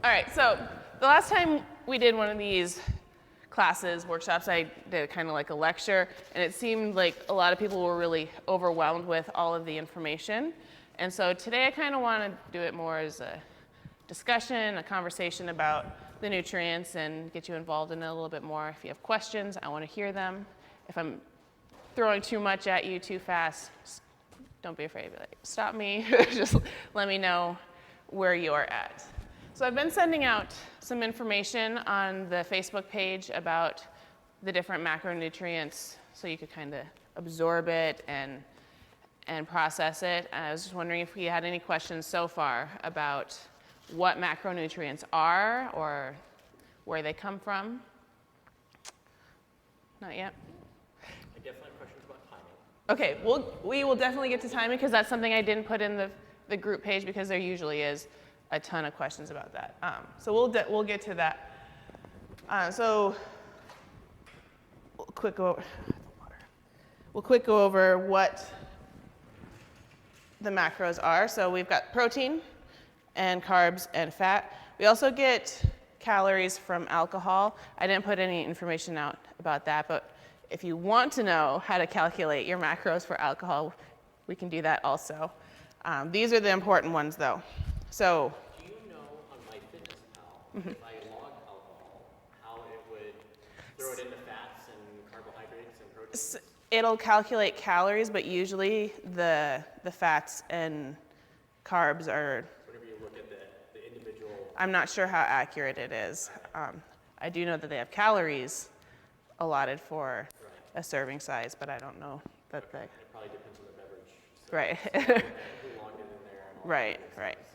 All right, so the last time we did one of these classes, workshops, I did kind of like a lecture, and it seemed like a lot of people were really overwhelmed with all of the information. And so today I kind of want to do it more as a discussion, a conversation about the nutrients and get you involved in it a little bit more. If you have questions, I want to hear them. If I'm throwing too much at you too fast, don't be afraid. Be like, stop me. Just let me know where you're at. So I've been sending out some information on the Facebook page about the different macronutrients so you could kind of absorb it and process it. I was just wondering if you had any questions so far about what macronutrients are or where they come from. Not yet? I definitely have questions about timing. Okay, we will definitely get to timing because that's something I didn't put in the group page because there usually is a ton of questions about that. So we'll get to that. So we'll quick go over what the macros are. So we've got protein and carbs and fat. We also get calories from alcohol. I didn't put any information out about that, but if you want to know how to calculate your macros for alcohol, we can do that also. These are the important ones though. So, do you know on MyFitnessPal, if I log alcohol, how it would throw it into fats and carbohydrates and proteins? It'll calculate calories, but usually the fats and carbs are. Whenever you look at the individual. I'm not sure how accurate it is. I do know that they have calories allotted for a serving size, but I don't know that they. It probably depends on the beverage. So right. who logged it in there and all Right. that Right. Stuff,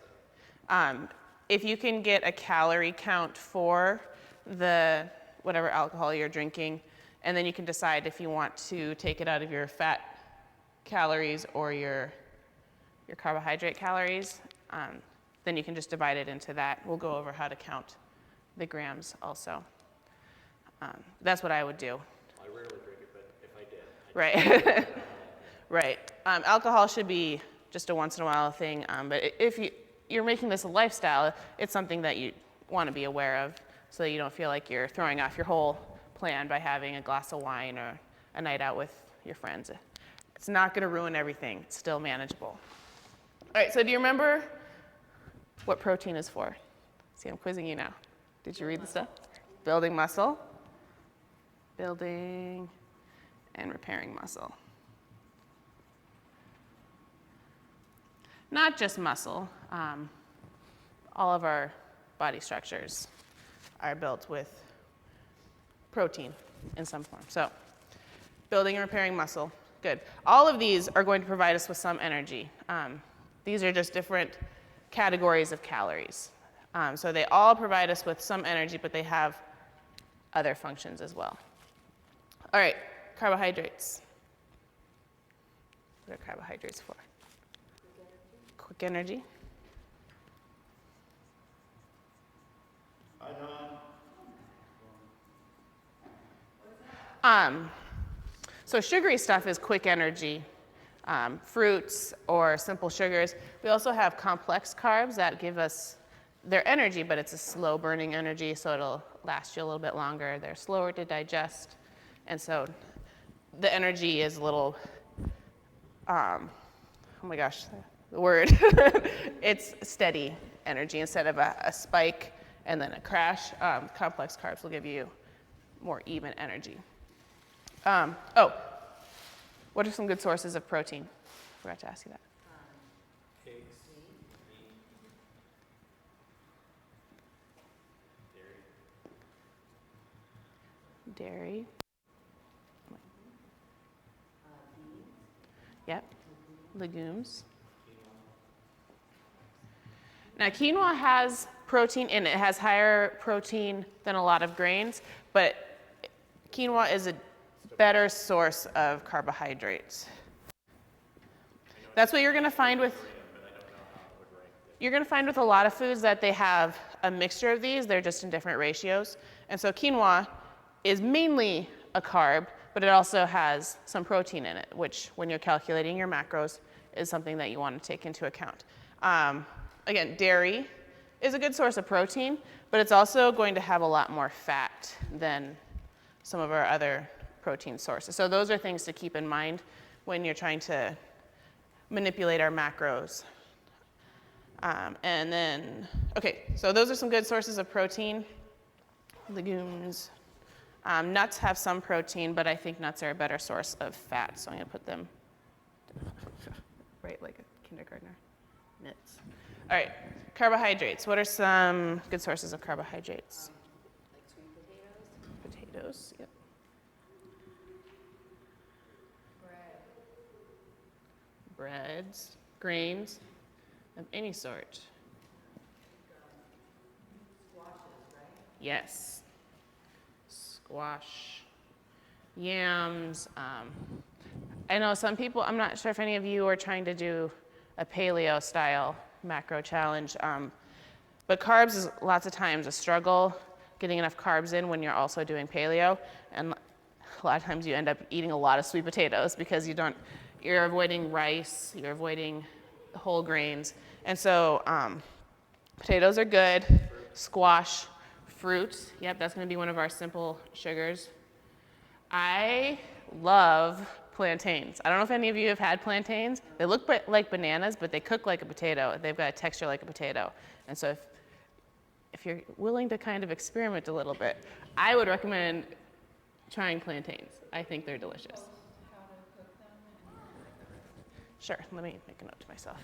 so. If you can get a calorie count for the whatever alcohol you're drinking, and then you can decide if you want to take it out of your fat calories or your carbohydrate calories, then you can just divide it into that. We'll go over how to count the grams also. That's what I would do. I rarely drink it, but if I did. Right. Right. Alcohol should be just a once in a while thing, but if you're making this a lifestyle, it's something that you want to be aware of so that you don't feel like you're throwing off your whole plan by having a glass of wine or a night out with your friends. It's not going to ruin everything. It's still manageable. All right, so do you remember what protein is for? See, I'm quizzing you now. Did you read the stuff? Building muscle. Building and repairing muscle. Not just muscle. All of our body structures are built with protein in some form. So, building and repairing muscle, good. All of these are going to provide us with some energy. These are just different categories of calories. So they all provide us with some energy, but they have other functions as well. All right, carbohydrates. What are carbohydrates for? Quick energy. So sugary stuff is quick energy. Fruits or simple sugars. We also have complex carbs that give us their energy, but it's a slow burning energy, so it'll last you a little bit longer. They're slower to digest, and so the energy is a little, oh my gosh, the word. It's steady energy instead of a spike and then a crash. Complex carbs will give you more even energy. What are some good sources of protein? I forgot to ask you that. Eggs, meat, Dairy. Yep. Legumes. Now, quinoa has protein in it. It has higher protein than a lot of grains, but quinoa is a better source of carbohydrates. That's what you're going to find with a lot of foods, that they have a mixture of these. They're just in different ratios. And so quinoa is mainly a carb, but it also has some protein in it, which when you're calculating your macros, is something that you want to take into account. Again, dairy is a good source of protein, but it's also going to have a lot more fat than some of our other protein sources. So those are things to keep in mind when you're trying to manipulate our macros. And then, okay, so those are some good sources of protein. Legumes. Nuts have some protein, but I think nuts are a better source of fat, so I'm going to put them right like a kindergartner. Nuts. All right, carbohydrates. What are some good sources of carbohydrates? Like sweet potatoes. Potatoes, yep. Breads, grains of any sort. Squashes, right? Yes. Squash, yams. I know some people, I'm not sure if any of you are trying to do a paleo style macro challenge, but carbs is lots of times a struggle getting enough carbs in when you're also doing paleo, and a lot of times you end up eating a lot of sweet potatoes because you're avoiding rice, you're avoiding whole grains, and so potatoes are good. Squash, fruit, yep, that's going to be one of our simple sugars. I love plantains. I don't know if any of you have had plantains. They look like bananas, but they cook like a potato. They've got a texture like a potato. And so if you're willing to kind of experiment a little bit, I would recommend trying plantains. I think they're delicious. How to cook them and like the rest. Sure, let me make a note to myself.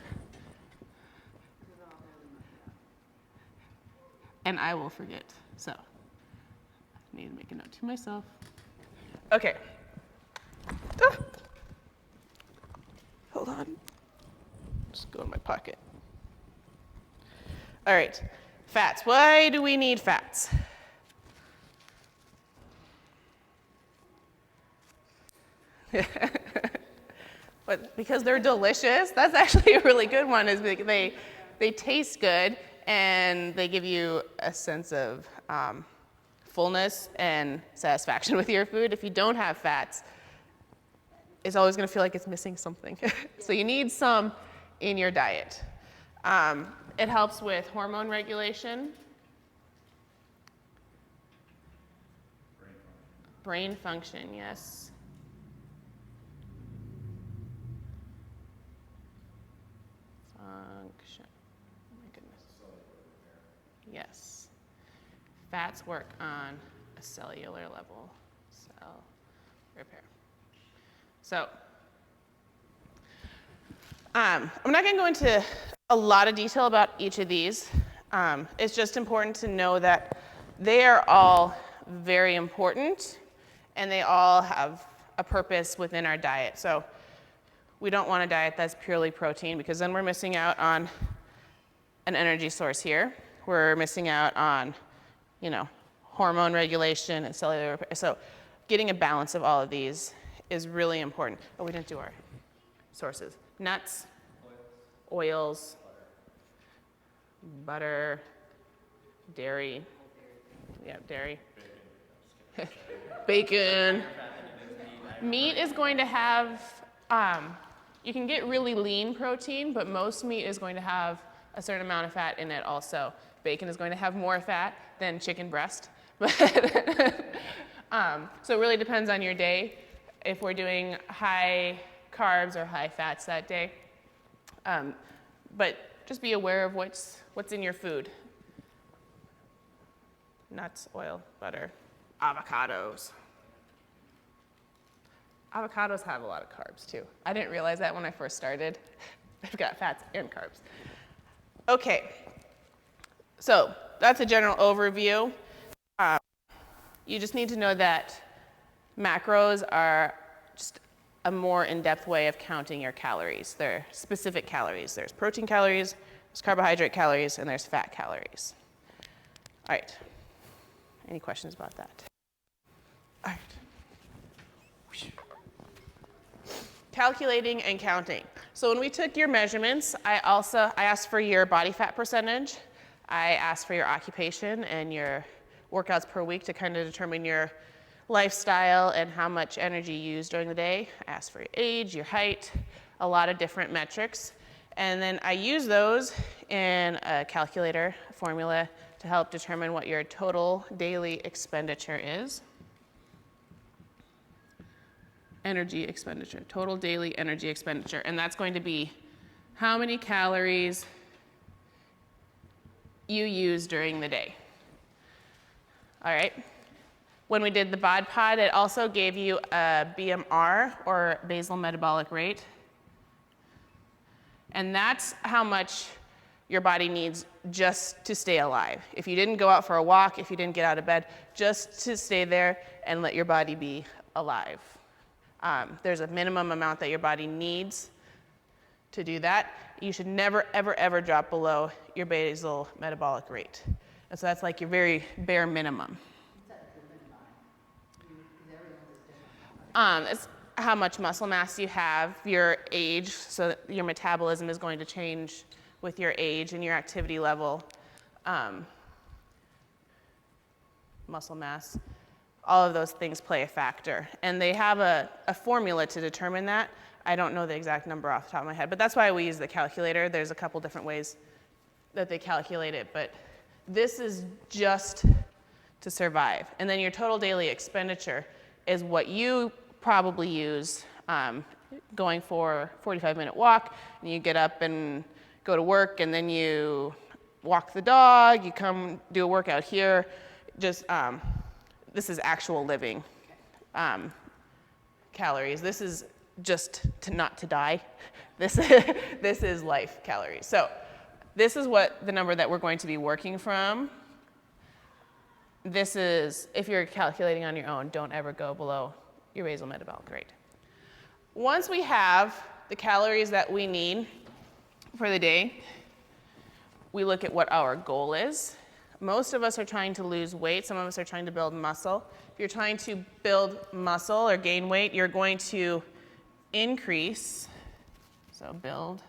And I will forget, so I need to make a note to myself. Okay. Ah. Hold on. Just go in my pocket. All right, fats. Why do we need fats? But because they're delicious. That's actually a really good one. Is they taste good and they give you a sense of fullness and satisfaction with your food. If you don't have fats, it's always going to feel like it's missing something. So you need some in your diet. It helps with hormone regulation. Brain function, yes. Function. Oh my goodness. Yes. Fats work on a cellular level. Cell repair. So, I'm not going to go into a lot of detail about each of these. It's just important to know that they are all very important and they all have a purpose within our diet. So we don't want a diet that's purely protein because then we're missing out on an energy source here. We're missing out on, hormone regulation and cellular repair. So getting a balance of all of these is really important. Oh, we didn't do our sources. Nuts, oils, butter, dairy. Yeah, dairy. Bacon. Meat is going to have, you can get really lean protein, but most meat is going to have a certain amount of fat in it also. Bacon is going to have more fat than chicken breast. So it really depends on your day if we're doing high carbs or high fats that day. But just be aware of what's in your food. Nuts, oil, butter, avocados. Avocados have a lot of carbs too. I didn't realize that when I first started. They've got fats and carbs. Okay, so that's a general overview. You just need to know that macros are just a more in-depth way of counting your calories. They're specific calories. There's protein calories, there's carbohydrate calories, and there's fat calories. All right, any questions about that? All right. Calculating and counting. So when we took your measurements, I asked for your body fat percentage. I asked for your occupation and your workouts per week to kind of determine your lifestyle and how much energy you use during the day. I asked for your age, your height, a lot of different metrics. And then I use those in a calculator formula to help determine what your total daily expenditure is. Energy expenditure, total daily energy expenditure. And that's going to be how many calories you use during the day. All right. When we did the BOTB, it also gave you a BMR, or basal metabolic rate. And that's how much your body needs just to stay alive. If you didn't go out for a walk, if you didn't get out of bed, just to stay there and let your body be alive. There's a minimum amount that your body needs to do that. You should never, ever, ever drop below your basal metabolic rate. And so that's like your very bare minimum. It's how much muscle mass you have, your age, so that your metabolism is going to change with your age and your activity level, muscle mass. All of those things play a factor. And they have a formula to determine that. I don't know the exact number off the top of my head, but that's why we use the calculator. There's a couple different ways that they calculate it, but this is just to survive. And then your total daily expenditure is what you probably use going for a 45-minute walk, and you get up and go to work, and then you walk the dog, you come do a workout here. Just this is actual living calories. This is just not to die. This is life calories. So this is what the number that we're going to be working from. This is, if you're calculating on your own, don't ever go below your basal metabolic rate. Once we have the calories that we need for the day, we look at what our goal is. Most of us are trying to lose weight. Some of us are trying to build muscle. If you're trying to build muscle or gain weight, you're going to increase, so build.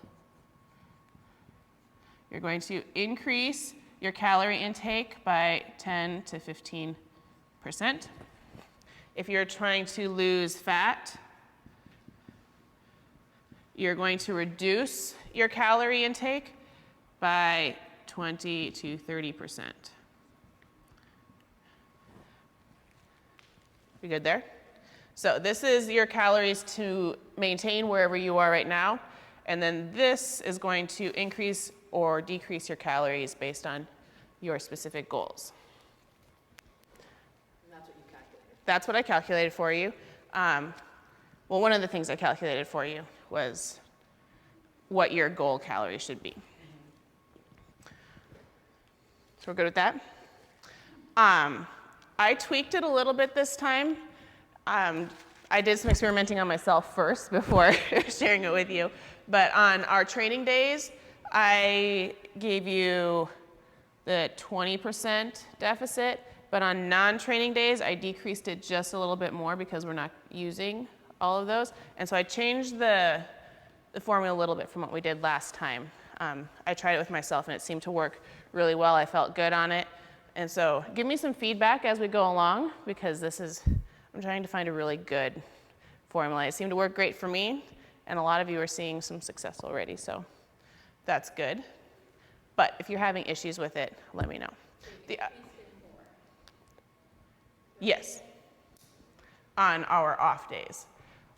You're going to increase your calorie intake by 10 to 15%. If you're trying to lose fat, you're going to reduce your calorie intake by 20 to 30%. You good there? So this is your calories to maintain wherever you are right now. And then this is going to increase or decrease your calories based on your specific goals. And that's what you calculated. That's what I calculated for you. Well, one of the things I calculated for you was what your goal calories should be. So we're good with that? I tweaked it a little bit this time. I did some experimenting on myself first before sharing it with you. But on our training days, I gave you the 20% deficit. But on non-training days, I decreased it just a little bit more because we're not using all of those. And so I changed the formula a little bit from what we did last time. I tried it with myself and it seemed to work really well. I felt good on it. And so give me some feedback as we go along, because I'm trying to find a really good formula. It seemed to work great for me, and a lot of you are seeing some success already, so that's good. But if you're having issues with it, let me know. Yes, on our off days.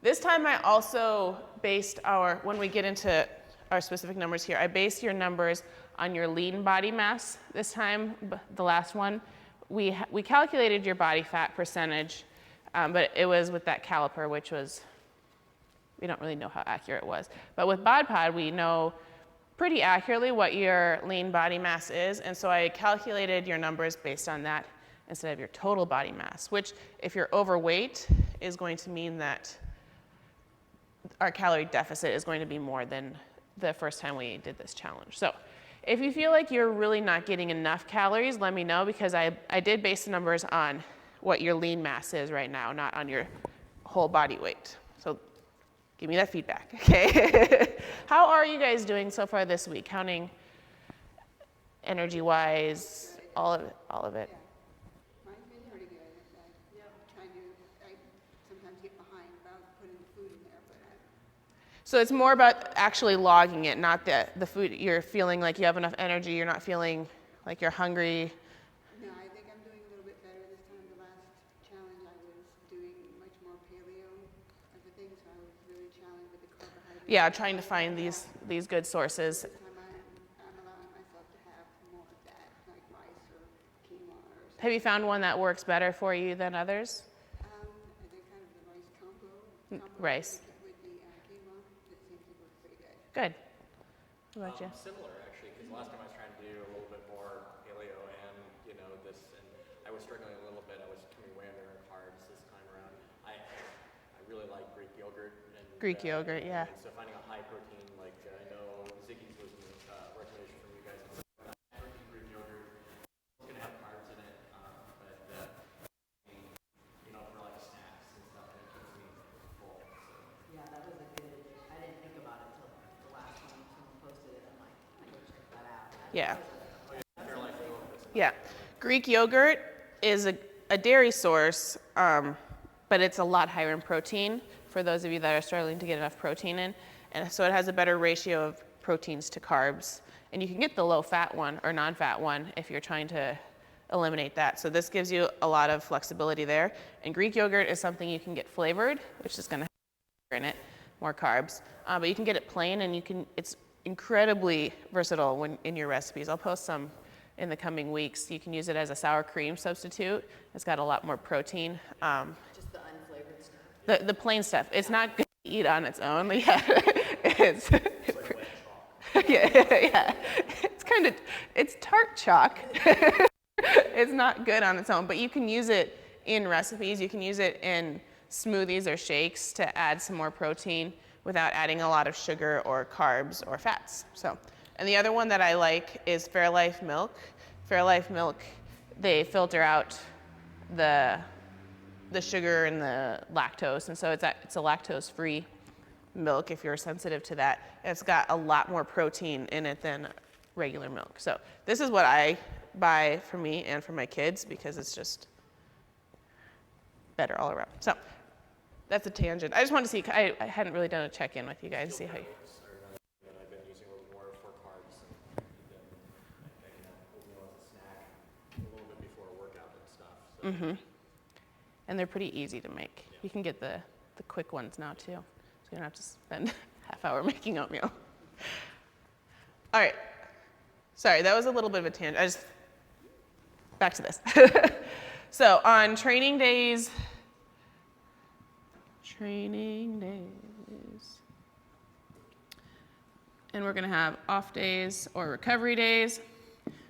This time I also based when we get into our specific numbers here, I based your numbers on your lean body mass. This time, the last one, we calculated your body fat percentage, but it was with that caliper, which was, we don't really know how accurate it was. But with BOTB, we know pretty accurately what your lean body mass is, and so I calculated your numbers based on that instead of your total body mass, which if you're overweight is going to mean that our calorie deficit is going to be more than the first time we did this challenge. So if you feel like you're really not getting enough calories, let me know, because I did base the numbers on what your lean mass is right now, not on your whole body weight. So give me that feedback, okay? How are you guys doing so far this week? Counting energy-wise, all of it? Mine's been pretty good. I sometimes get behind about putting food in there, but So it's more about actually logging it, not the food. You're feeling like you have enough energy. You're not feeling like you're hungry. No, I think I'm doing a little bit better this time. The last challenge I was doing much more paleo everything, so I was really challenged with the carbohydrates. Yeah, trying to find these good sources. This time I'm allowing myself to have more of that, like rice or quinoa or something. Have you found one that works better for you than others? I think kind of the rice combo Rice. with the quinoa, that seems to work pretty good. Good. What about you? Similar actually, because last time I was trying to do a little bit more paleo and this, and I was struggling a little bit. I was coming way under in carbs this time around. I really like Greek yogurt. And, Greek yogurt, yeah. And so finding a high protein, like I know Ziggy's was a recommendation from you guys. High protein Greek yogurt. It's gonna have carbs in it, but for like snacks and stuff, it keeps me full. So. Yeah, that was a good addition. I didn't think about it until the last time someone posted it. I'm like, I gotta check that out. Yeah. Fairlife Milk. Yeah. Greek yogurt is a dairy source, but it's a lot higher in protein for those of you that are struggling to get enough protein in. And so it has a better ratio of proteins to carbs. And you can get the low-fat one or non-fat one if you're trying to eliminate that. So this gives you a lot of flexibility there. And Greek yogurt is something you can get flavored, which is going to have sugar in it, more carbs. But you can get it plain, and it's incredibly versatile when in your recipes. I'll post some in the coming weeks. You can use it as a sour cream substitute. It's got a lot more protein. Just the unflavored stuff. The plain stuff. It's not good to eat on its own. Yeah, it's yeah. It's tart chalk. It's not good on its own, but you can use it in recipes. You can use it in smoothies or shakes to add some more protein without adding a lot of sugar or carbs or fats. So, and the other one that I like is Fairlife Milk. Fairlife Milk, they filter out the sugar and the lactose, and so it's a lactose-free milk if you're sensitive to that. It's got a lot more protein in it than regular milk. So this is what I buy for me and for my kids because it's just better all around. So that's a tangent. I just wanted to see, I hadn't really done a check-in with you guys to see how you... That I've been using a little more for carbs and then oatmeal as a snack a little bit before a workout and stuff. So. Mm-hmm. And they're pretty easy to make. Yeah. You can get the quick ones now too. So you don't have to spend half hour making oatmeal. All right. Sorry, that was a little bit of a tangent. Back to this. So on training days, and we're gonna have off days or recovery days.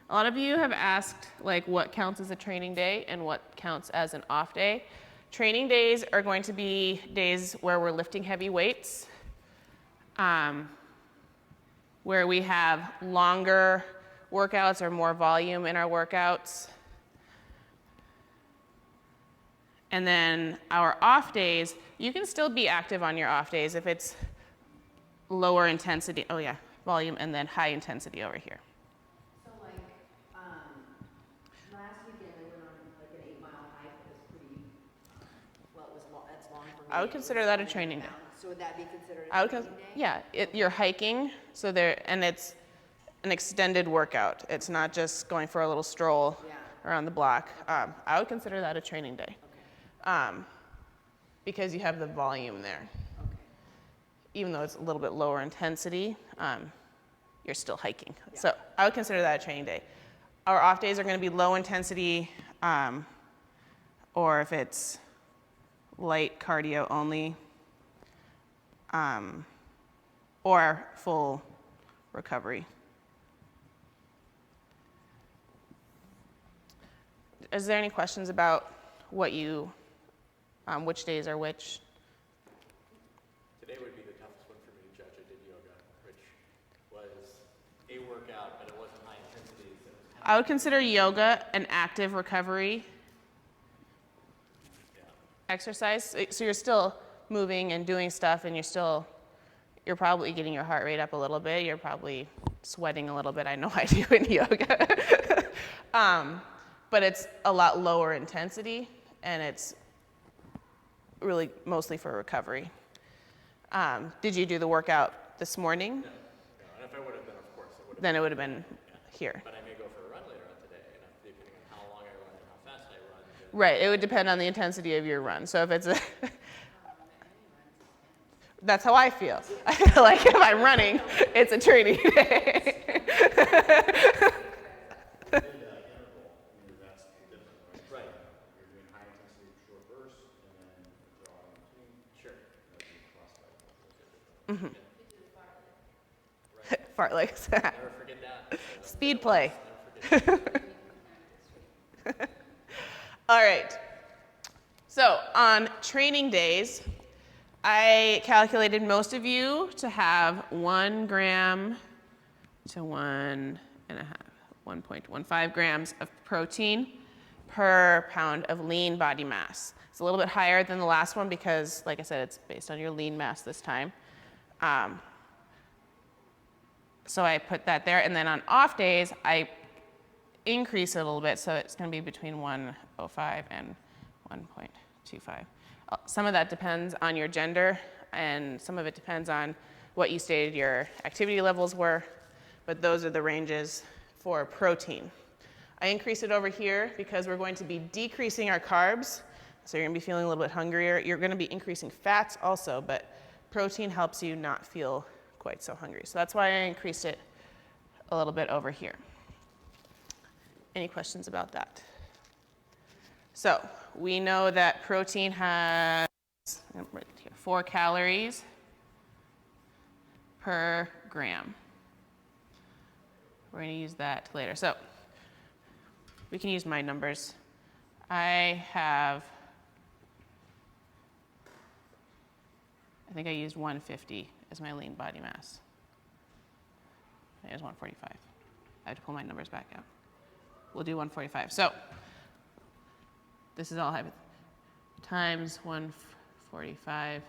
A lot of you have asked like what counts as a training day and what counts as an off day. Training days are going to be days where we're lifting heavy weights, where we have longer workouts or more volume in our workouts. And then our off days, you can still be active on your off days if it's lower intensity, volume, and then high intensity over here. So like, last weekend I went on like an 8-mile hike. It was pretty, that's long for me. I would consider that a training day. So would that be considered a training day? Yeah, you're hiking, and it's an extended workout. It's not just going for a little stroll around the block. I would consider that a training day. Okay. Because you have the volume there. Okay. Even though it's a little bit lower intensity, you're still hiking. Yeah. So I would consider that a training day. Our off days are going to be low intensity, or if it's light cardio only, or full recovery. Is there any questions about what which days are which? Today would be the toughest one for me to judge. I did yoga, which was a workout, but it wasn't high intensity. So I would consider yoga an active recovery exercise. So you're still moving and doing stuff, and you're probably getting your heart rate up a little bit. You're probably sweating a little bit. I know I do in yoga. But it's a lot lower intensity, and it's really mostly for recovery. Did you do the workout this morning? No, no. And if I would have, then of course it would have. Then it would have been here. But I may go for a run later on today, and depending on how long I run and how fast I run. Then Right, it would depend on the intensity of your run. So if it's a, that's how I feel. I feel like if I'm running, it's a training day. Right. You're doing high intensity short bursts, and then withdrawal in between. Sure. Mm-hmm. Fartleks. Never forget that. Speed play. Never forget that. All right. So on training days, I calculated most of you to have 1 gram to 1.15 grams of protein per pound of lean body mass. It's a little bit higher than the last one because, like I said, it's based on your lean mass this time. So I put that there, and then on off days, I increase it a little bit, so it's going to be between 1.05 and 1.25. Some of that depends on your gender, and some of it depends on what you stated your activity levels were, but those are the ranges for protein. I increase it over here because we're going to be decreasing our carbs, so you're going to be feeling a little bit hungrier. You're going to be increasing fats also, but protein helps you not feel quite so hungry. So that's why I increased it a little bit over here. Any questions about that? So we know that protein has 4 calories per gram. We're going to use that later. So we can use my numbers. I think I used 150 as my lean body mass. It was 145. I have to pull my numbers back out. We'll do 145. So this is all times 145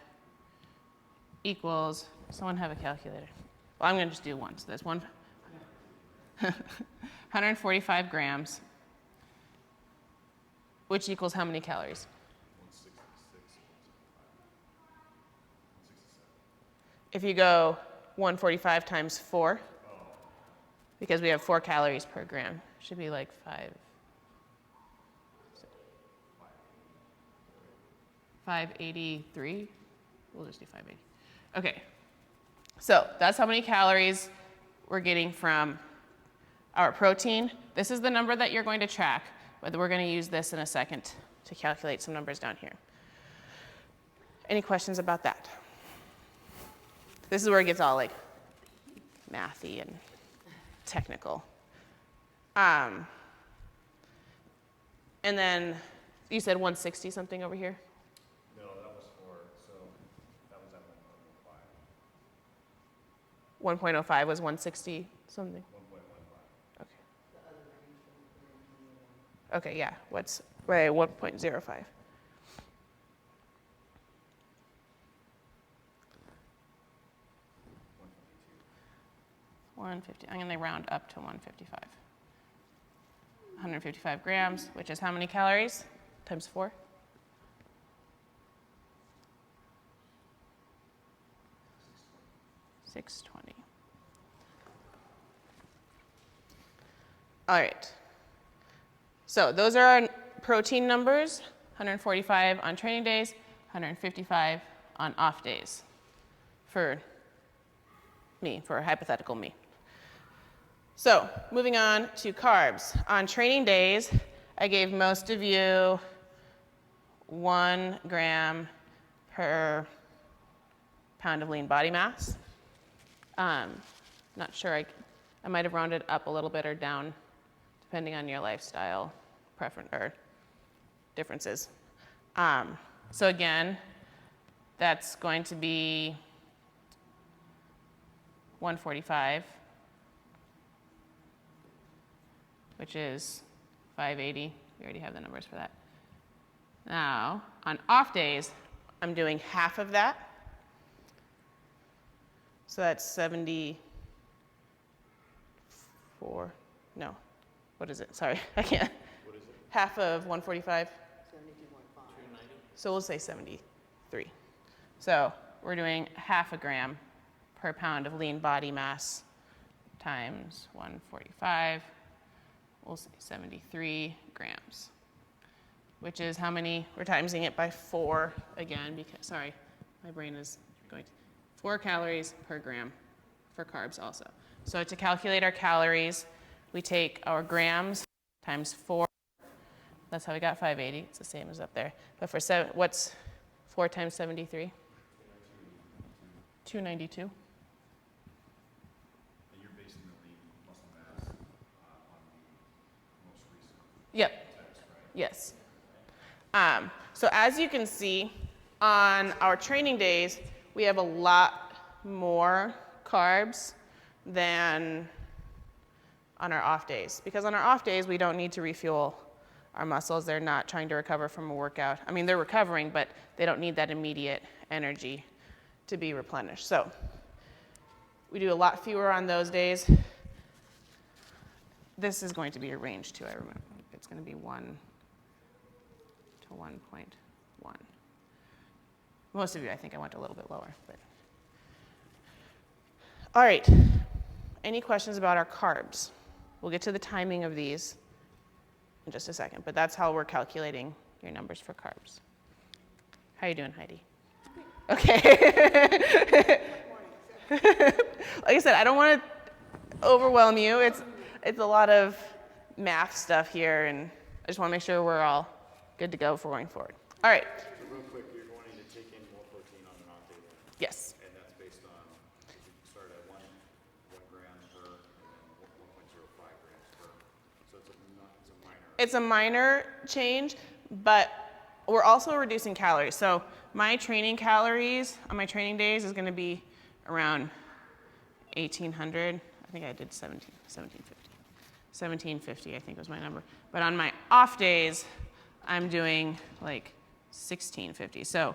equals, someone have a calculator. Well, I'm going to just do one. So that's 145 grams, which equals how many calories? 166. If you go 145 times 4, because we have 4 calories per gram, should be like 583. We'll just do 580. Okay, so that's how many calories we're getting from our protein. This is the number that you're going to track, but we're going to use this in a second to calculate some numbers down here. Any questions about that? This is where it gets all like mathy and technical. And then you said 160 something over here? No, that was so that was at 1.05. 1.05 was 160 something? 1.15. Okay. Okay, yeah. What's, right, 1.05. 150. I'm going to round up to 155. 155 grams, which is how many calories? Times 4? $620. All right. So those are our protein numbers, 145 on training days, 155 on off days for me, for hypothetical me. So moving on to carbs. On training days, I gave most of you 1 gram per pound of lean body mass. Not sure, I might have rounded up a little bit or down, depending on your lifestyle preference or differences. So again, that's going to be 145, which is 580. We already have the numbers for that. Now, on off days, I'm doing half of that. So that's 74. No, what is it? Sorry, I can't. What is it? Half of 145. 72.5. 290. So we'll say 73. So we're doing 0.5 gram per pound of lean body mass times 145. We'll say 73 grams, which is how many? We're timesing it by 4 again because, sorry, my brain is going to, 4 calories per gram for carbs also. So to calculate our calories, we take our grams times 4. That's how we got 580. It's the same as up there. But for what's 4 times 73? 292. And you're basing the lean muscle mass on the most recent Yep. text, right? Yes. So as you can see, on our training days, we have a lot more carbs than on our off days. Because on our off days, we don't need to refuel our muscles. They're not trying to recover from a workout. I mean, they're recovering, but they don't need that immediate energy to be replenished. So we do a lot fewer on those days. This is going to be a range too, I remember. It's going to be 1 to 1.1. Most of you, I think I went a little bit lower. But. All right, any questions about our carbs? We'll get to the timing of these in just a second, but that's how we're calculating your numbers for carbs. How you doing, Heidi? Okay. Like I said, I don't want to overwhelm you. It's a lot of math stuff here, and I just want to make sure we're all good to go for going forward. All right. So real quick, you're going to take in more protein on an off day then? Yes. And that's based on, if you start at 1 gram per, and then 1.05 grams per. So it's a minor. It's a minor change, but we're also reducing calories. So my training calories on my training days is going to be around 1,800. I think I did 1750. 1750, I think was my number. But on my off days, I'm doing like 1650. So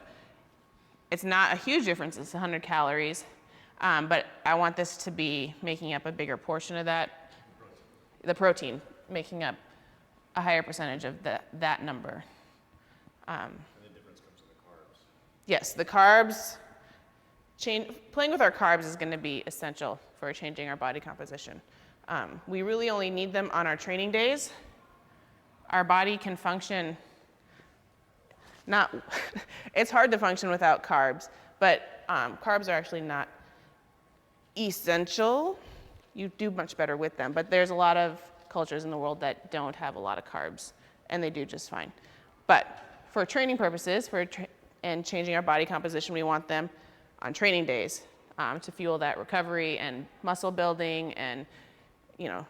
it's not a huge difference. It's 100 calories. But I want this to be making up a bigger portion of that. The protein making up a higher percentage of that number. And the difference comes in the carbs. Yes, the carbs, playing with our carbs is going to be essential for changing our body composition. We really only need them on our training days. Our body can function, it's hard to function without carbs, but carbs are actually not essential. You do much better with them, but there's a lot of cultures in the world that don't have a lot of carbs, and they do just fine. But for training purposes, and changing our body composition, we want them on training days to fuel that recovery and muscle building and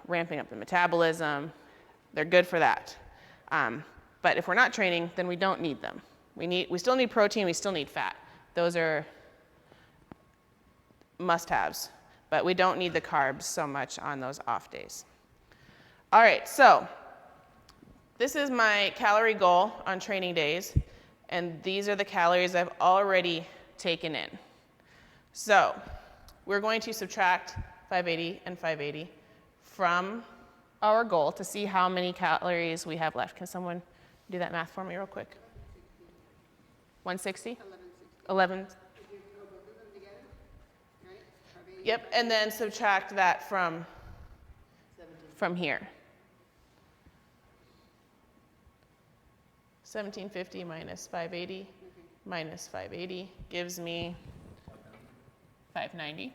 ramping up the metabolism. They're good for that. But if we're not training, then we don't need them. We still need protein, we still need fat. Those are must-haves, but we don't need the carbs so much on those off days. All right, so this is my calorie goal on training days, and these are the calories I've already taken in. So we're going to subtract 580 and 580 from our goal to see how many calories we have left. Can someone do that math for me real quick? 160? 11. If you go both of them together, right? 580. Yep, and then subtract that from here. 1750 minus 580 minus 580 gives me 590.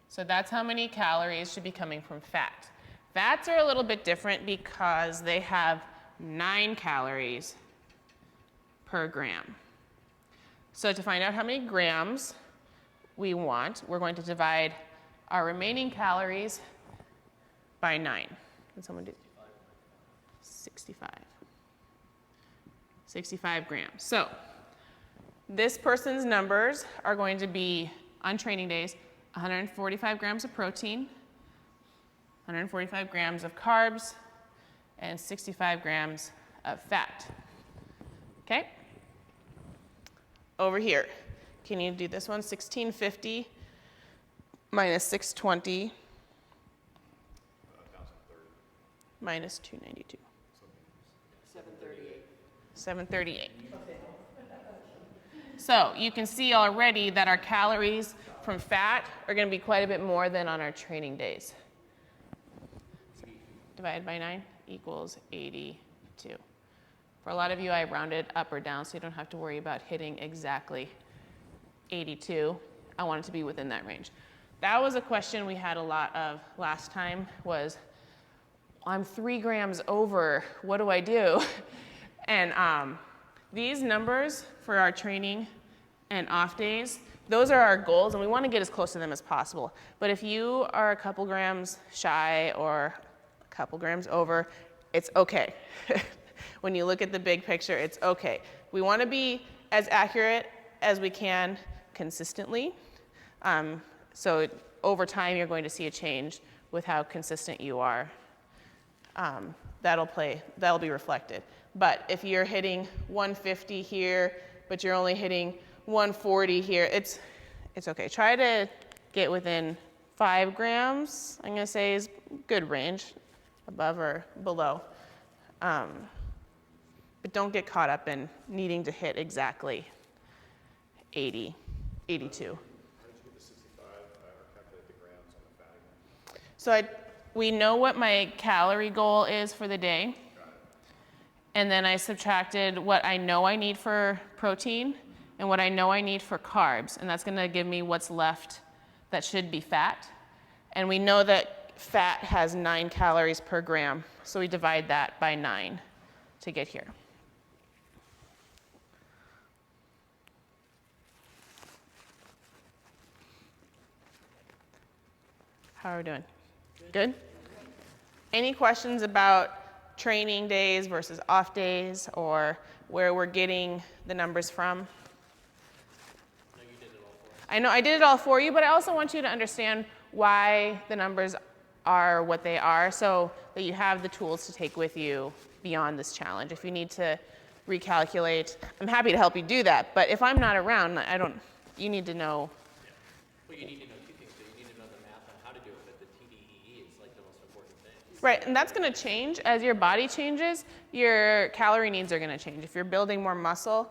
So that's how many calories should be coming from fat. Fats are a little bit different because they have 9 calories per gram. So to find out how many grams we want, we're going to divide our remaining calories by 9. Can someone do 65? 65 grams. So this person's numbers are going to be, on training days, 145 grams of protein, 145 grams of carbs, and 65 grams of fat. Okay? Over here, can you do this one? 1650 minus 620 minus 292. 738. 738. So you can see already that our calories from fat are going to be quite a bit more than on our training days. So divided by 9 equals 82. For a lot of you, I rounded up or down so you don't have to worry about hitting exactly 82. I want it to be within that range. That was a question we had a lot of last time was, I'm 3 grams over, what do I do? And these numbers for our training and off days, those are our goals, and we want to get as close to them as possible. But if you are a couple grams shy or a couple grams over, it's okay. When you look at the big picture, it's okay. We want to be as accurate as we can consistently. So over time, you're going to see a change with how consistent you are. That'll be reflected. But if you're hitting 150 here, but you're only hitting 140 here, it's okay. Try to get within 5 grams, I'm going to say is good range, above or below. But don't get caught up in needing to hit exactly 80, 82. How did you get the 65 or calculate the grams on the fat again? So we know what my calorie goal is for the day. And then I subtracted what I know I need for protein and what I know I need for carbs. And that's going to give me what's left that should be fat. And we know that fat has 9 calories per gram. So we divide that by 9 to get here. How are we doing? Good? Any questions about training days versus off days or where we're getting the numbers from? No, you did it all for us. I know I did it all for you, but I also want you to understand why the numbers are what they are so that you have the tools to take with you beyond this challenge. If you need to recalculate, I'm happy to help you do that, but if I'm not around, you need to know. Well, you need to know 2 things. So you need to know the math on how to do it, but the TDEE is like the most important thing. Right, and that's going to change. As your body changes, your calorie needs are going to change. If you're building more muscle,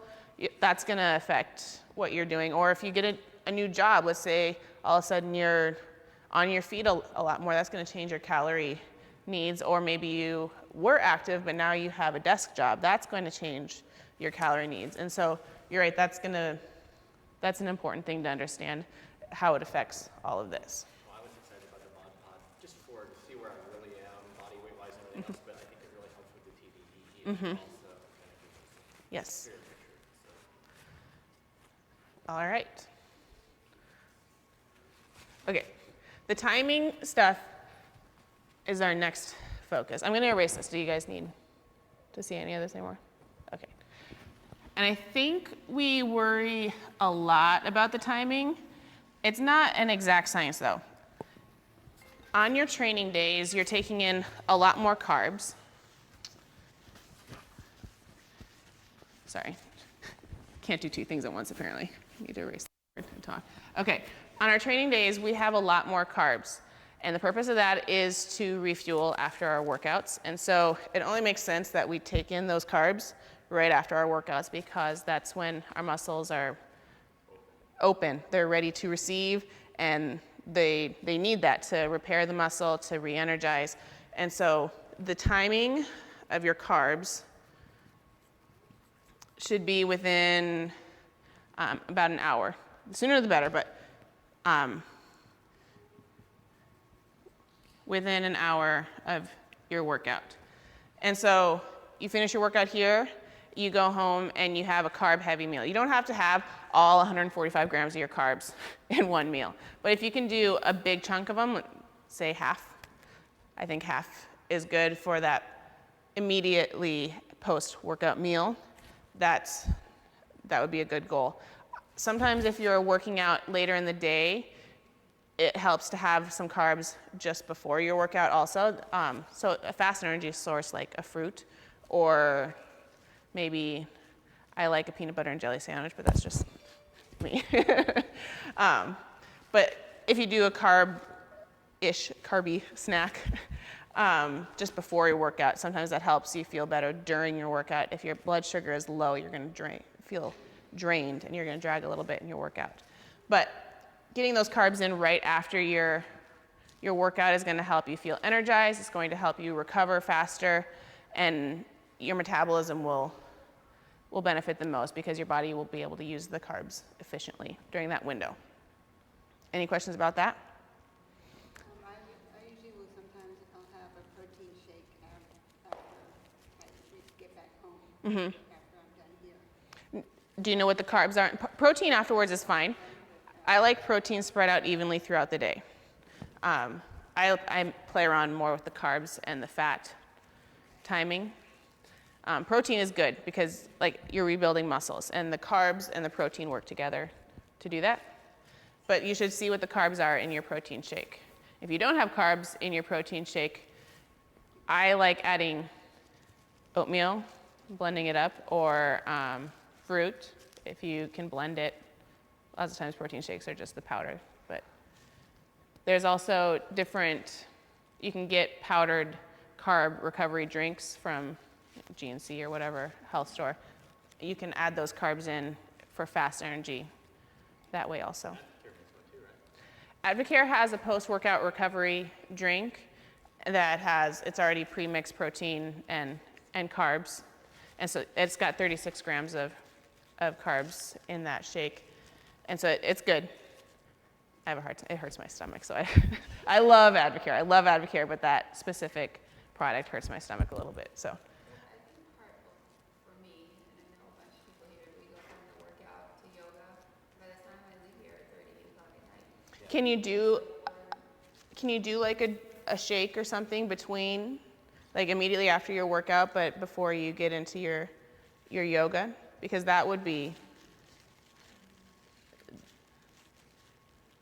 that's going to affect what you're doing. Or if you get a new job, let's say all of a sudden you're on your feet a lot more, that's going to change your calorie needs. Or maybe you were active, but now you have a desk job. That's going to change your calorie needs. And so you're right, that's an important thing to understand, how it affects all of this. Well, I was excited about the mod pod just to see where I really am, body weight-wise and everything else, but I think it really helps with the TDEE and also kind of gives us Yes. a clearer picture. So. All right. Okay, the timing stuff is our next focus. I'm going to erase this. Do you guys need to see any of this anymore? Okay. And I think we worry a lot about the timing. It's not an exact science, though. On your training days, you're taking in a lot more carbs. Sorry. Can't do 2 things at once, apparently. I need to erase the word and talk. Okay. On our training days, we have a lot more carbs. And the purpose of that is to refuel after our workouts. And so it only makes sense that we take in those carbs right after our workouts because that's when our muscles are open. They're ready to receive, and they need that to repair the muscle, to re-energize. And so the timing of your carbs should be within about an hour. The sooner the better, but within an hour of your workout. And so you finish your workout here, you go home and you have a carb-heavy meal. You don't have to have all 145 grams of your carbs in one meal. But if you can do a big chunk of them, say half, I think half is good for that immediately post-workout meal. That would be a good goal. Sometimes if you're working out later in the day, it helps to have some carbs just before your workout also. So a fast energy source like a fruit, or maybe I like a peanut butter and jelly sandwich, but that's just me. But if you do a carby snack just before your workout, sometimes that helps you feel better during your workout. If your blood sugar is low, you're going to feel drained and you're going to drag a little bit in your workout. But getting those carbs in right after your workout is going to help you feel energized. It's going to help you recover faster, and your metabolism will benefit the most because your body will be able to use the carbs efficiently during that window. Any questions about that? I usually will sometimes, I'll have a protein shake after I get back home, after I'm done here. Do you know what the carbs are? Protein afterwards is fine. I like protein spread out evenly throughout the day. I play around more with the carbs and the fat timing. Protein is good because like you're rebuilding muscles, and the carbs and the protein work together to do that. But you should see what the carbs are in your protein shake. If you don't have carbs in your protein shake, I like adding oatmeal, blending it up, or fruit if you can blend it. Lots of times protein shakes are just the powder, but there's also different, you can get powdered carb recovery drinks from GNC or whatever health store. You can add those carbs in for fast energy that way also. Advocare has a post-workout recovery drink that has, it's already pre-mixed protein and carbs. And so it's got 36 grams of carbs in that shake. And so it's good. I have a hard time, it hurts my stomach. So I love Advocare, but that specific product hurts my stomach a little bit, so. I think part of, for me, and I know a bunch of people here, we go from the workout to yoga. By the time I leave here at 8 o'clock at night. Can you do like a shake or something between, like immediately after your workout, but before you get into your yoga? Because that would be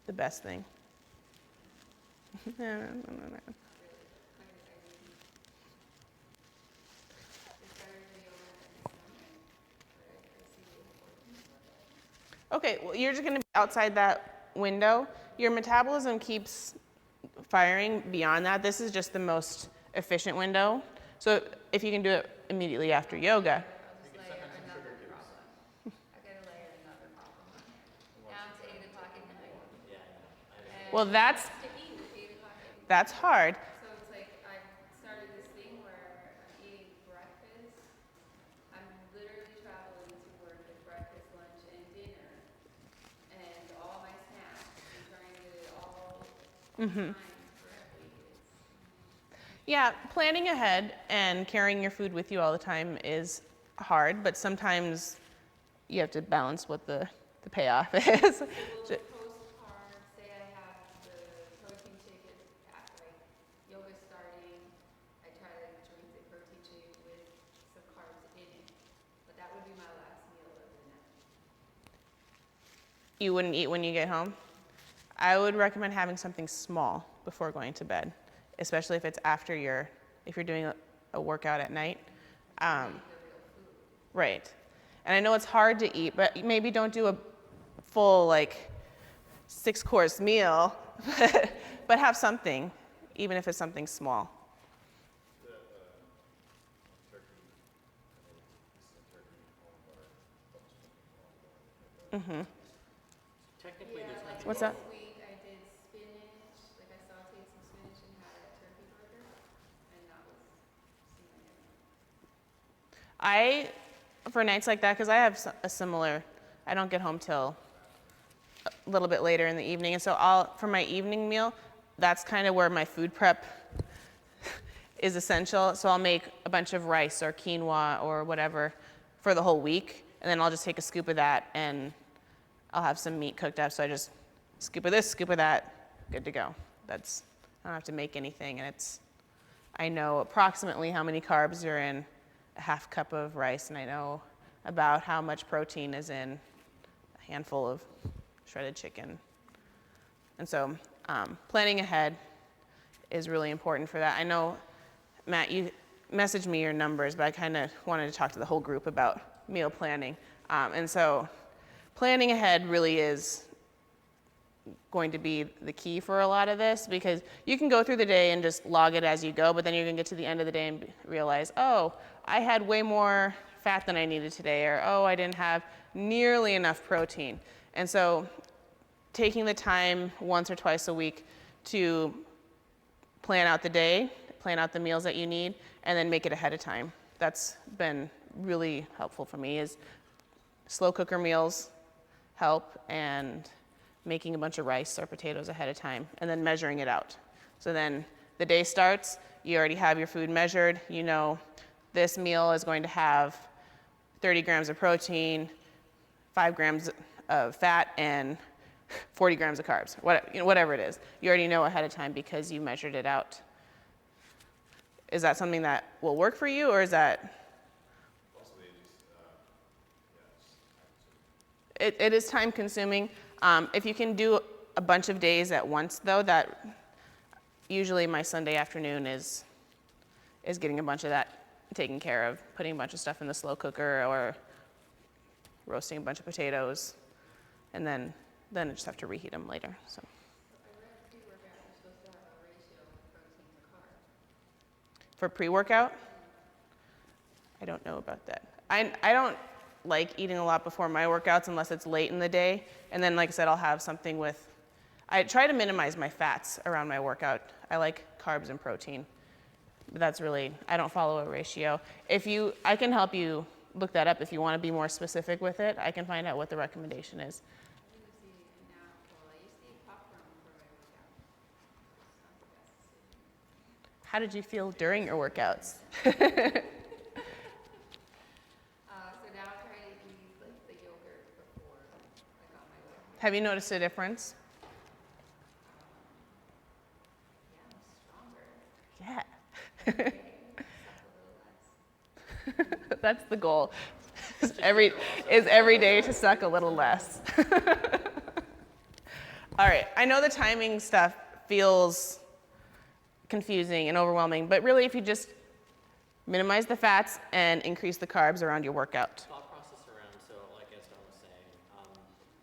the best thing. No. Okay, well, you're just going to be outside that window. Your metabolism keeps firing beyond that. This is just the most efficient window. So if you can do it immediately after yoga. I'll just layer another problem. I gotta layer another problem on there. Now it's 8 o'clock at night. And Well, that's to eat at 8 o'clock at night. that's hard. So it's like I've started this thing where I'm eating breakfast. I'm literally traveling to work at breakfast, lunch, and dinner, and all my snacks, and trying to do it all time correctly. Yeah, planning ahead and carrying your food with you all the time is hard, but sometimes you have to balance what the payoff is. Post carb, say I have the protein shake after yoga starting. I try to drink the protein shake with some carbs in it, but that would be my last meal of the night. You wouldn't eat when you get home. I would recommend having something small before going to bed, especially if it's after if you're doing a workout at night. Right. And I know it's hard to eat, but maybe don't do a full 6-course meal, but have something, even if it's something small. Technically, there's nothing What's that? This week I did spinach, I sauteed some spinach and had a turkey burger, and that was For nights like that, because I have a similar, I don't get home till a little bit later in the evening, and so for my evening meal, that's kind of where my food prep is essential. So I'll make a bunch of rice or quinoa or whatever for the whole week, and then I'll just take a scoop of that, and I'll have some meat cooked up. So I just scoop of this, scoop of that, good to go. I don't have to make anything, and I know approximately how many carbs are in a half cup of rice, and I know about how much protein is in a handful of shredded chicken. And so planning ahead is really important for that. I know, Matt, you messaged me your numbers, but I kind of wanted to talk to the whole group about meal planning. And so planning ahead really is going to be the key for a lot of this, because you can go through the day and just log it as you go, but then you're going to get to the end of the day and realize, oh, I had way more fat than I needed today, or oh, I didn't have nearly enough protein. And so taking the time once or twice a week to plan out the day, plan out the meals that you need, and then make it ahead of time. That's been really helpful for me, is slow cooker meals help, and making a bunch of rice or potatoes ahead of time, and then measuring it out. So then the day starts, you already have your food measured, you know this meal is going to have 30 grams of protein, 5 grams of fat, and 40 grams of carbs, whatever it is. You already know ahead of time because you measured it out. Is that something that will work for you, or is that? It is time consuming. If you can do a bunch of days at once though, that usually my Sunday afternoon is getting a bunch of that taken care of, putting a bunch of stuff in the slow cooker or roasting a bunch of potatoes, and then I just have to reheat them later. So. For pre-workout? I don't know about that. I don't like eating a lot before my workouts unless it's late in the day. And then, like I said, I'll have something with, I try to minimize my fats around my workout. I like carbs and protein. But that's really, I don't follow a ratio. I can help you look that up if you want to be more specific with it. I can find out what the recommendation is. How did you feel during your workouts? So now I'm trying to eat like the yogurt before I got my workout. Have you noticed a difference? Yeah, I'm stronger. Yeah. That's the goal. Is every day to suck a little less. All right, I know the timing stuff feels confusing and overwhelming, but really if you just minimize the fats and increase the carbs around your workout. Thought process around, so like as Don was saying,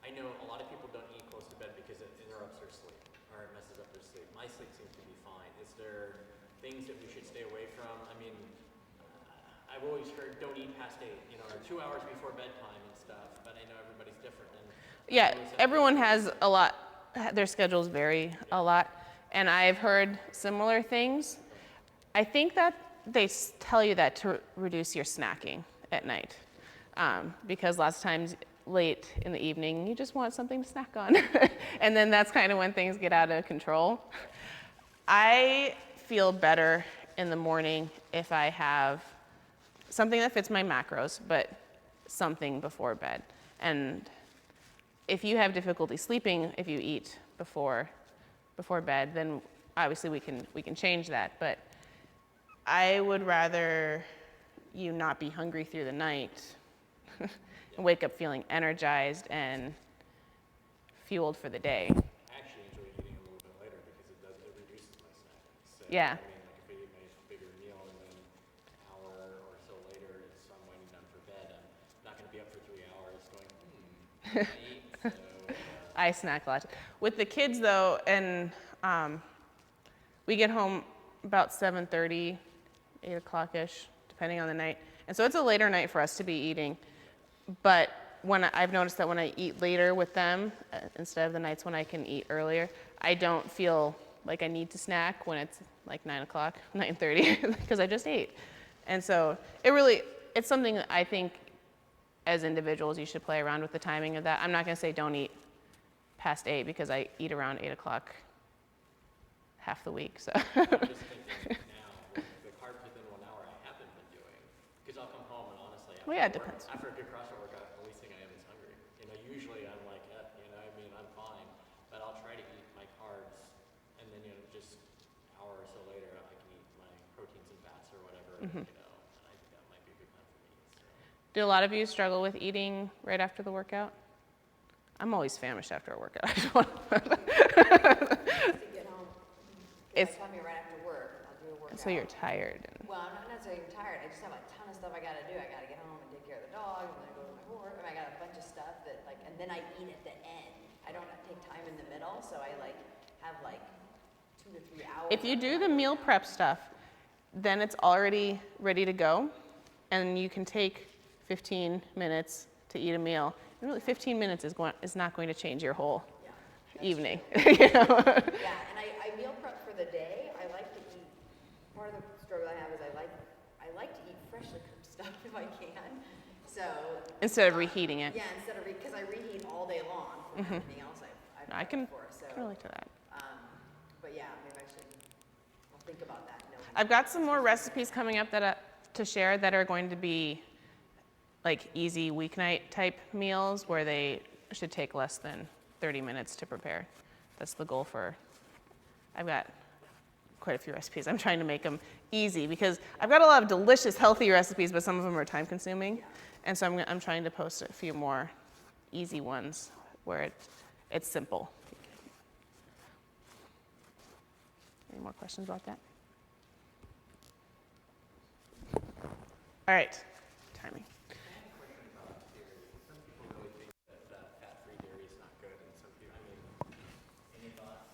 I know a lot of people don't eat close to bed because it interrupts their sleep or it messes up their sleep. My sleep seems to be fine. Is there things that we should stay away from? I mean, I've always heard don't eat past 8, or 2 hours before bedtime and stuff, but I know everybody's different. And Yeah, everyone has a lot, their schedules vary a lot, and I've heard similar things. I think that they tell you that to reduce your snacking at night, because lots of times late in the evening, you just want something to snack on. And then that's kind of when things get out of control. I feel better in the morning if I have something that fits my macros, but something before bed. And if you have difficulty sleeping, if you eat before bed, then obviously we can change that. But I would rather you not be hungry through the night and wake up feeling energized and fueled for the day. I actually enjoy eating a little bit later because it reduces my snacking. So, Yeah. I mean, like if I eat my bigger meal and then an hour or so later it's I'm winding down for bed, I'm not going to be up for 3 hours going, what can I eat? So, I snack a lot. With the kids though, and we get home about 7:30, 8 o'clock-ish, depending on the night. And so it's a later night for us to be eating. But I've noticed that when I eat later with them, instead of the nights when I can eat earlier, I don't feel like I need to snack when it's like 9 o'clock, 9:30, because I just ate. And so it's something that I think as individuals you should play around with the timing of that. I'm not going to say don't eat past 8 because I eat around 8 o'clock half the week. So. I'm just thinking now, with the carbs within 1 hour, I haven't been doing, because I'll come home and honestly, Well, yeah, it depends. after a good CrossFit workout, the least thing I am is hungry. Usually I'm like, I'm fine, but I'll try to eat my carbs, and then just an hour or so later, I can eat my proteins and fats or whatever, and I think that might be a good plan for me. So. Do a lot of you struggle with eating right after the workout? I'm always famished after a workout. I just want To get home, by It's- the time you're right after work, I'll do a workout. so you're tired. Well, I'm not necessarily tired. I just have a ton of stuff I gotta do. I gotta get home and take care of the dog, and then I go to my work, and I got a bunch of stuff that and then I eat at the end. I don't take time in the middle, so I have 2 to 3 hours. If you do the meal prep stuff, then it's already ready to go, and you can take 15 minutes to eat a meal. And really 15 minutes is not going to change your whole evening. You know? Yeah, and I meal prep for the day. I like to eat, part of the struggle I have is I like to eat freshly cooked stuff if I can. So Instead of reheating it. yeah, because I reheat all day long from everything else I've I can before. So, relate to that. but yeah, maybe I'll think about that. I've got some more recipes coming up to share that are going to be like easy weeknight type meals where they should take less than 30 minutes to prepare. That's the goal I've got quite a few recipes. I'm trying to make them easy because I've got a lot of delicious, healthy recipes, but some of them are time consuming. And so I'm trying to post a few more easy ones where it's simple. Any more questions about that? All right, timing. Some people really think that fat-free dairy is not good, and some people, any thoughts?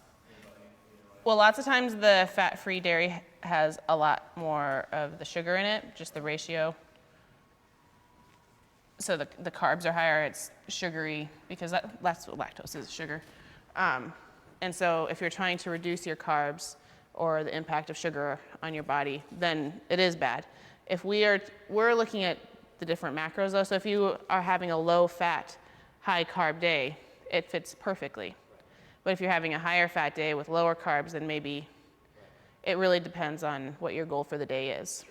Well, lots of times the fat-free dairy has a lot more of the sugar in it, just the ratio. So the carbs are higher, it's sugary, because that's what lactose is, sugar. And so if you're trying to reduce your carbs or the impact of sugar on your body, then it is bad. If we're looking at the different macros though, so if you are having a low-fat, high-carb day, it fits perfectly. But if you're having a higher fat day with lower carbs, then maybe it really depends on what your goal for the day is.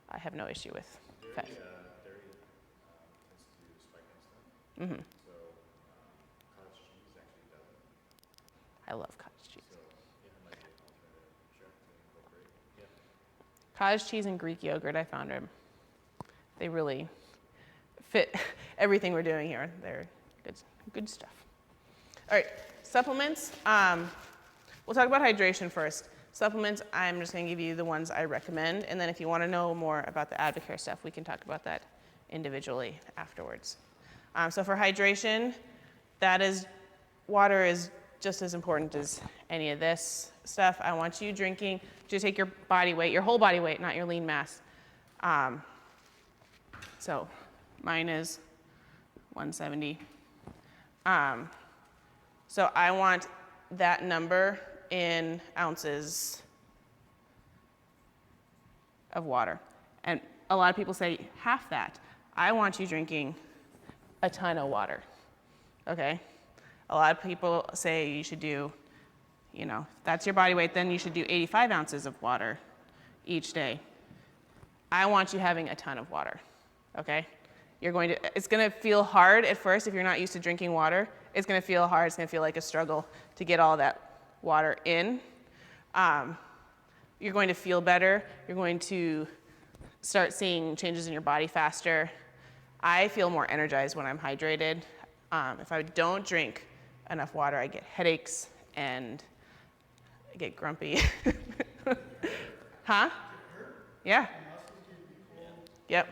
I have no issue with fat. Dairy tends to spike insulin. So cottage cheese actually doesn't. I love cottage cheese. So it might be an alternative to incorporate. Yeah. Cottage cheese and Greek yogurt, I found they really fit everything we're doing here. They're good stuff. All right, supplements. We'll talk about hydration first. Supplements, I'm just going to give you the ones I recommend, and then if you want to know more about the Advocare stuff, we can talk about that individually afterwards. So for hydration, water is just as important as any of this stuff. I want you drinking, just take your body weight, your whole body weight, not your lean mass. So mine is 170. So I want that number in ounces of water. And a lot of people say half that. I want you drinking a ton of water, okay? A lot of people say you should do, if that's your body weight, then you should do 85 ounces of water each day. I want you having a ton of water, okay? It's gonna feel hard at first if you're not used to drinking water. It's gonna feel hard, it's gonna feel like a struggle to get all that water in. You're going to feel better. You're going to start seeing changes in your body faster. I feel more energized when I'm hydrated. If I don't drink enough water, I get headaches and I get grumpy. Huh? Yeah. Yep.